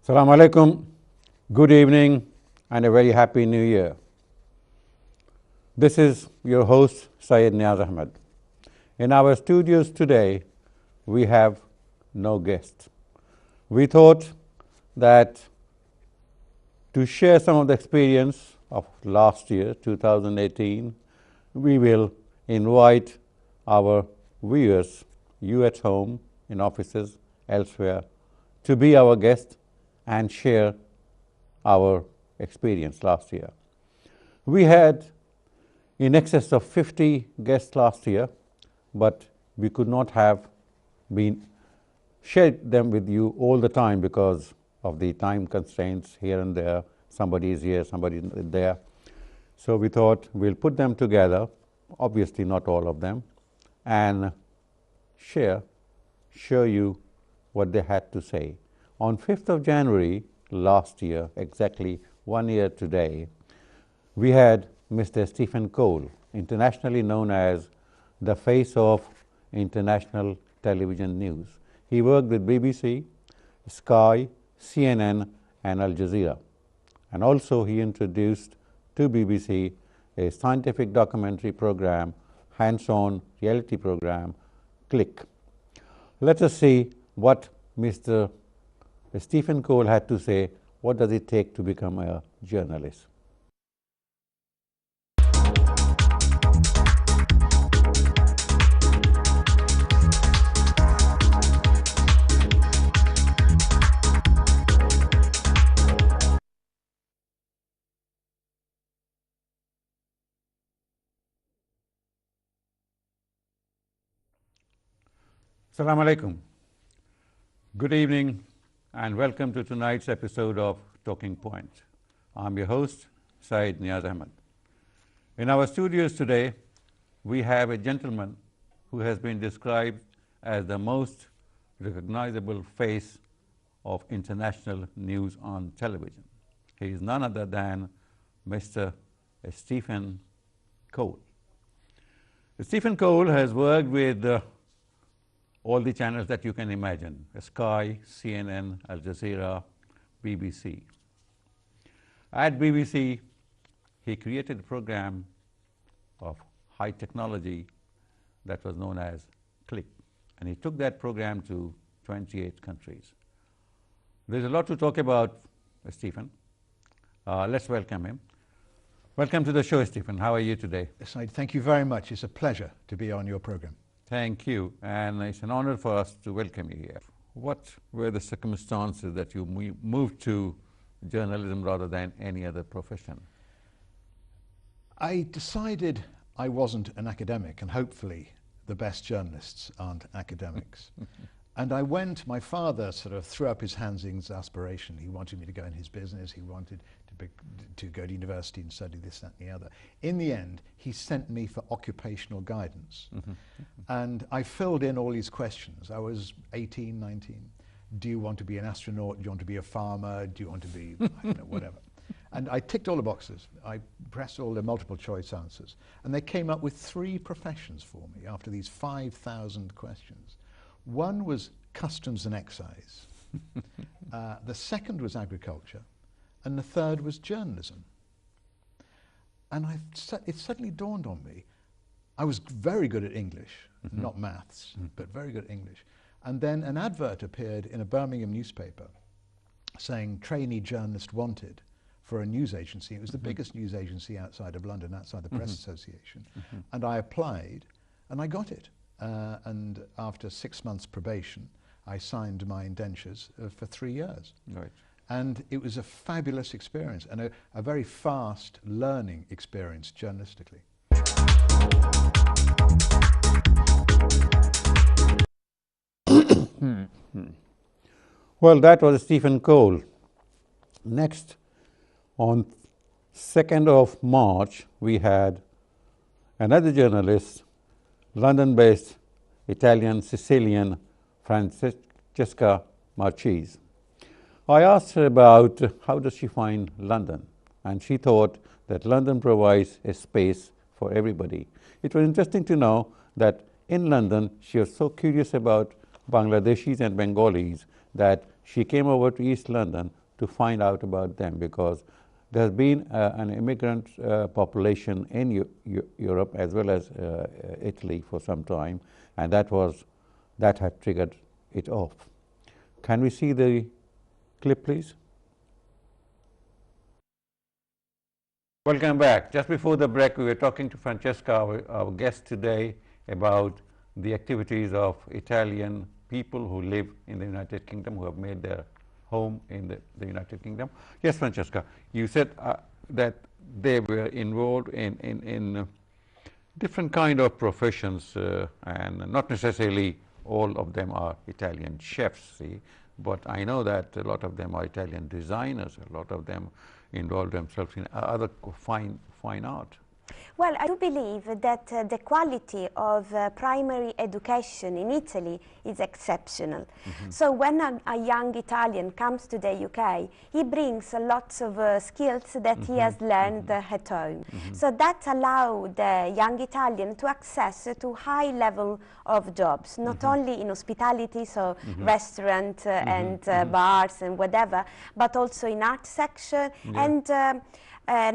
Assalamu alaikum, good evening, and a very happy new year. This is your host, Syed Neaz Ahmad. In our studios today, we have no guest. We thought that to share some of the experience of last year, 2018, we will invite our viewers, you at home, in offices, elsewhere, to be our guest and share our experience last year. We had in excess of 50 guests last year, but we could not have been shared them with you all the time because of the time constraints here and there. Somebody is here, somebody is there. So we thought we'll put them together, obviously not all of them, and show you what they had to say. On 5th of January last year, exactly 1 year today, we had Mr. Stephen Cole, internationally known as the face of international television news. He worked with BBC, Sky, CNN, and Al Jazeera. And also he introduced to BBC a scientific documentary program, hands-on reality program, Click. Let us see what Mr. Stephen Cole had to say. What does it take to become a journalist? Assalamu alaikum. Good evening and welcome to tonight's episode of Talking Point. I'm your host, Syed Neaz Ahmad. In our studios today, we have a gentleman who has been described as the most recognizable face of international news on television. He is none other than Mr. Stephen Cole. Stephen Cole has worked with all the channels that you can imagine, Sky, CNN, Al Jazeera, BBC. At BBC, he created a program of high technology that was known as Click, and he took that program to 28 countries. There's a lot to talk about, Stephen. Let's welcome him. Welcome to the show, Stephen. How are you today? Syed, thank you very much. It's a pleasure to be on your program. Thank you, and it's an honor for us to welcome you here. What were the circumstances that you moved to journalism rather than any other profession? I decided I wasn't an academic, and hopefully the best journalists aren't academics. And I went, my father sort of threw up his hands in his aspiration. He wanted me to go in his business. He wanted to go to university and study this, that, and the other. In the end, he sent me for occupational guidance. And I filled in all these questions. I was 18, 19. Do you want to be an astronaut? Do you want to be a farmer? Do you want to be, I don't know, whatever. And I ticked all the boxes. I pressed all the multiple choice answers. And they came up with 3 professions for me after these 5,000 questions. One was customs and excise. The second was agriculture. And the third was journalism. And it suddenly dawned on me, I was very good at English, not maths, but very good at English. And then an advert appeared in a Birmingham newspaper saying trainee journalist wanted for a news agency. It was the biggest news agency outside of London, outside the Press Association. And I applied and I got it. And after 6 months probation, I signed my indentures for 3 years. Right. And it was a fabulous experience and a very fast learning experience journalistically. Well, that was Stephen Cole. Next, on 2nd of March, we had another journalist, London-based Italian Sicilian Francesca Marchese. I asked her about how does she find London, and she thought that London provides a space for everybody. It was interesting to know that in London she was so curious about Bangladeshis and Bengalis that she came over to East London to find out about them, because there's been an immigrant population in Europe as well as Italy for some time, and that had triggered it off. Can we see the clip, please? Welcome back. Just before the break, we were talking to Francesca, our guest today, about the activities of Italian people who live in the United Kingdom, who have made their home in the United Kingdom. Yes, Francesca, you said that they were involved in different kind of professions, and not necessarily all of them are Italian chefs, see, but I know that a lot of them are Italian designers, a lot of them involve themselves in other fine art. Well, I do believe that the quality of primary education in Italy is exceptional. So when a young Italian comes to the UK, he brings lots of skills that he has learned at home. So that allows the young Italian to access to high level of jobs, not only in hospitality, so restaurant and bars and whatever, but also in art section and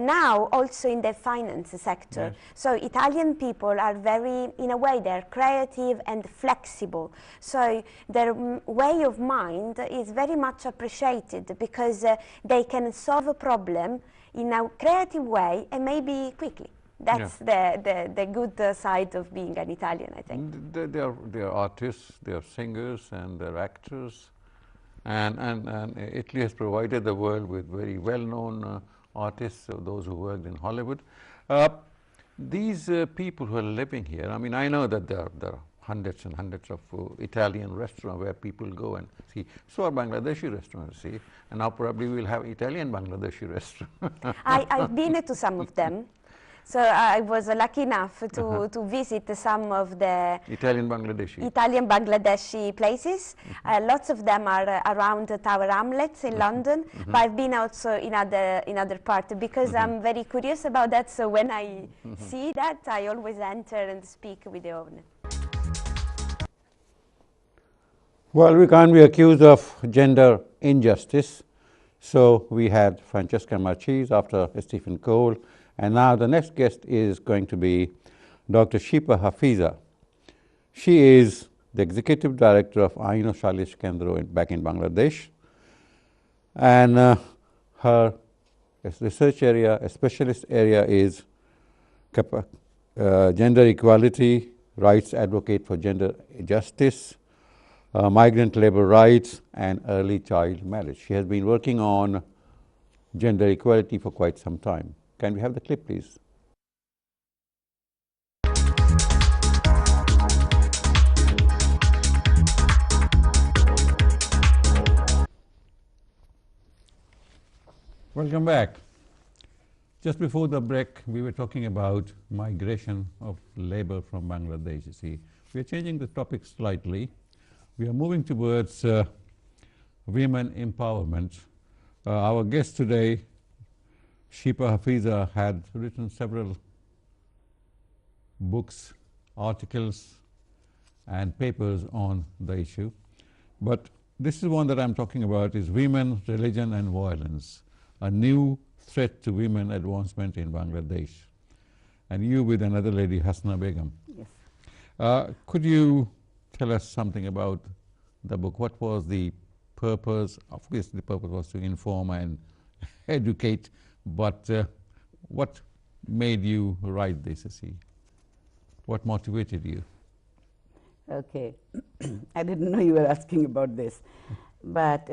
now also in the finance sector. Yes. So Italian people are very, in a way, they're creative and flexible. So their way of mind is very much appreciated, because they can solve a problem in a creative way and maybe quickly. That's the good side of being an Italian, I think. They are artists, they are singers, and they're actors. And Italy has provided the world with very well-known artists, those who worked in Hollywood. These people who are living here, I mean, I know that there are hundreds and hundreds of Italian restaurants where people go and see. So are Bangladeshi restaurants, see, and now probably we'll have Italian Bangladeshi restaurants. I've been to some of them. So I was lucky enough to visit some of the Italian Bangladeshi places. Lots of them are around Tower Hamlets in London, but I've been also in other parts, because I'm very curious about that. So when I see that, I always enter and speak with the owner. Well, we can't be accused of gender injustice. So we had Francesca Marchese after Stephen Cole. And now the next guest is going to be Dr. Shipa Hafiza. She is the Executive Director of Aino Shalish Kendro back in Bangladesh. And her research area, a specialist area, is gender equality, rights advocate for gender justice, migrant labor rights, and early child marriage. She has been working on gender equality for quite some time. Can we have the clip, please? Welcome back. Just before the break, we were talking about migration of labor from Bangladesh. You see, we are changing the topic slightly. We are moving towards women empowerment. Our guest today, Shipa Hafiza, had written several books, articles, and papers on the issue. But this is one that I'm talking about, is Women, Religion and Violence, a new threat to women advancement in Bangladesh. And you with another lady, Hasna Begum. Yes. Could you tell us something about the book? What was the purpose? Obviously, the purpose was to inform and educate. But what made you write this, see? What motivated you? Okay. I didn't know you were asking about this. But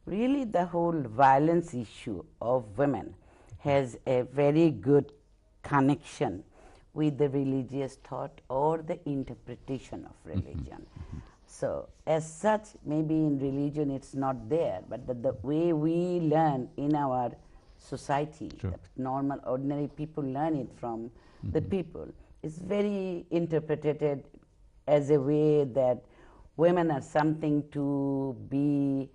really the whole violence issue of women has a very good connection with the religious thought or the interpretation of religion. So as such, maybe in religion it's not there, but the way we learn in our society, Sure. the normal, ordinary people learn it from the people. It's very interpreted as a way that women are something to be,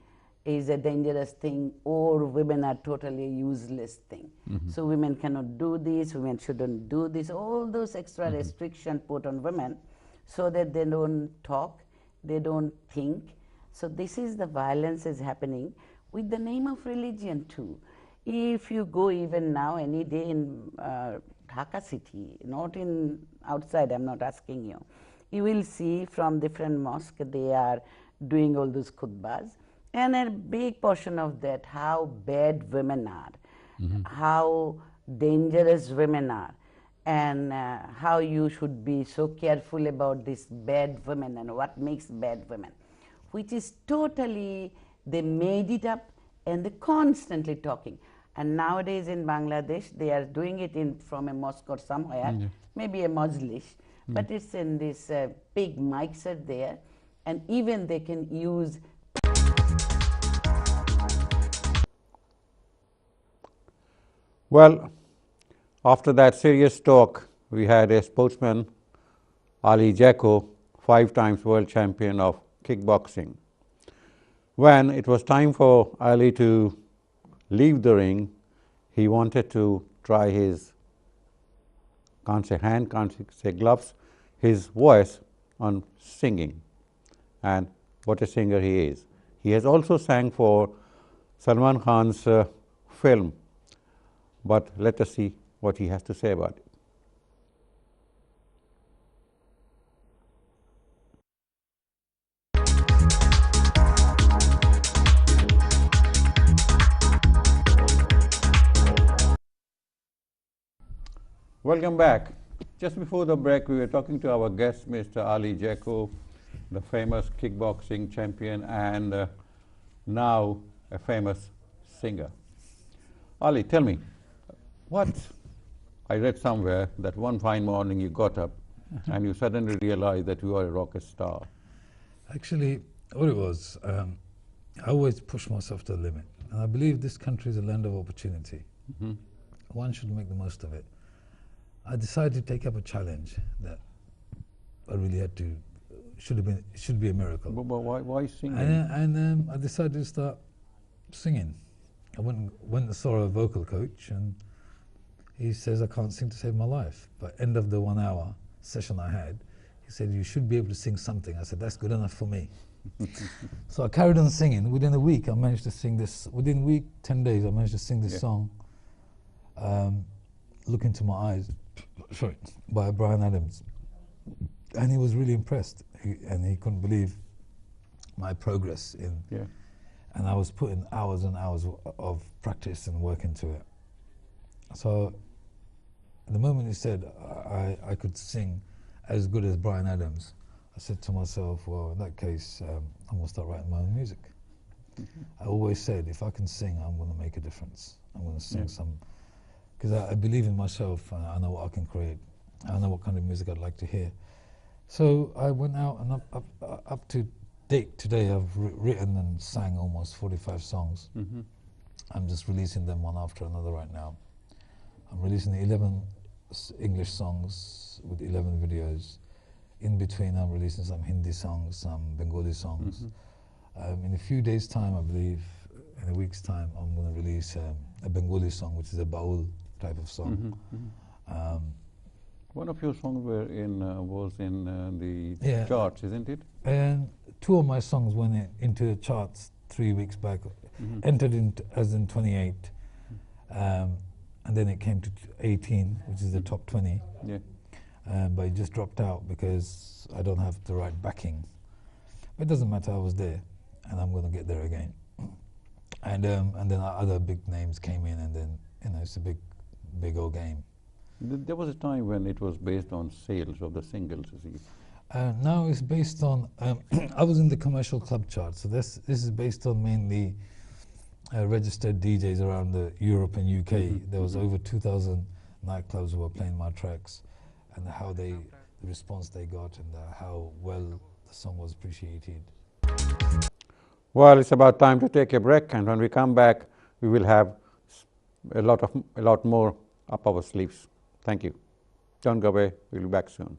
is a dangerous thing, or women are totally useless thing. So women cannot do this, women shouldn't do this, all those extra restrictions put on women so that they don't talk, they don't think. So this is the violence is happening with the name of religion too. If you go even now any day in Dhaka city, not in outside, I'm not asking you, you will see from different mosques they are doing all those khutbahs, and a big portion of that how bad women are, how dangerous women are, and how you should be so careful about these bad women and what makes bad women, which is totally, they made it up and they're constantly talking. And nowadays in Bangladesh, they are doing it in from a mosque or somewhere, maybe a majlis, but it's in this big mics are there, and even they can use. Well, after that serious talk, we had a sportsman, Ali Jacko, 5 times world champion of kickboxing. When it was time for Ali to leave the ring, he wanted to try his, can't say hand, can't say gloves, his voice on singing. And what a singer he is. He has also sang for Salman Khan's film, but let us see what he has to say about it. Welcome back. Just before the break, we were talking to our guest, Mr. Ali Jacko, the famous kickboxing champion and now a famous singer. Ali, tell me, what I read somewhere that one fine morning you got up and you suddenly realized that you are a rocket star. Actually, all it was, I always push myself to the limit. And I believe this country is a land of opportunity. One should make the most of it. I decided to take up a challenge that I really had to, should be a miracle. But why singing? And I decided to start singing. I went and saw a vocal coach, and he says I can't sing to save my life. But end of the 1 hour session I had, he said you should be able to sing something. I said that's good enough for me. So I carried on singing. Within a week I managed to sing this, within a week, 10 days I managed to sing this song, Look Into My Eyes, sorry, by Bryan Adams. And he was really impressed, and he couldn't believe my progress in, and I was putting hours and hours of practice and work into it. So the moment he said I could sing as good as Bryan Adams, I said to myself, well, in that case, I'm going to start writing my own music. I always said, if I can sing, I'm going to make a difference. I'm going to sing some, because I believe in myself, and I know what I can create. I know what kind of music I'd like to hear. So I went out, and up to date today, I've written and sang almost 45 songs. I'm just releasing them one after another right now. I'm releasing 11 English songs with 11 videos. In between, I'm releasing some Hindi songs, some Bengali songs. In a few days' time, I believe, in a week's time, I'm going to release a Bengali song, which is a baul type of song. One of your songs was in the charts, isn't it? And 2 of my songs went into the charts 3 weeks back, entered as in 28, and then it came to 18, which is the top 20. But it just dropped out because I don't have the right backing. But it doesn't matter, I was there, and I'm going to get there again. And then other big names came in, and then it's a big old game. There was a time when it was based on sales of the singles, you see. Now it's based on, I was in the commercial club chart, so this is based on mainly registered DJs around Europe and UK. There was over 2,000 nightclubs who were playing my tracks, and the response they got, and how well the song was appreciated. Well, it's about time to take a break, and when we come back, we will have a lot more up our sleeves. Thank you. Don't go away. We'll be back soon.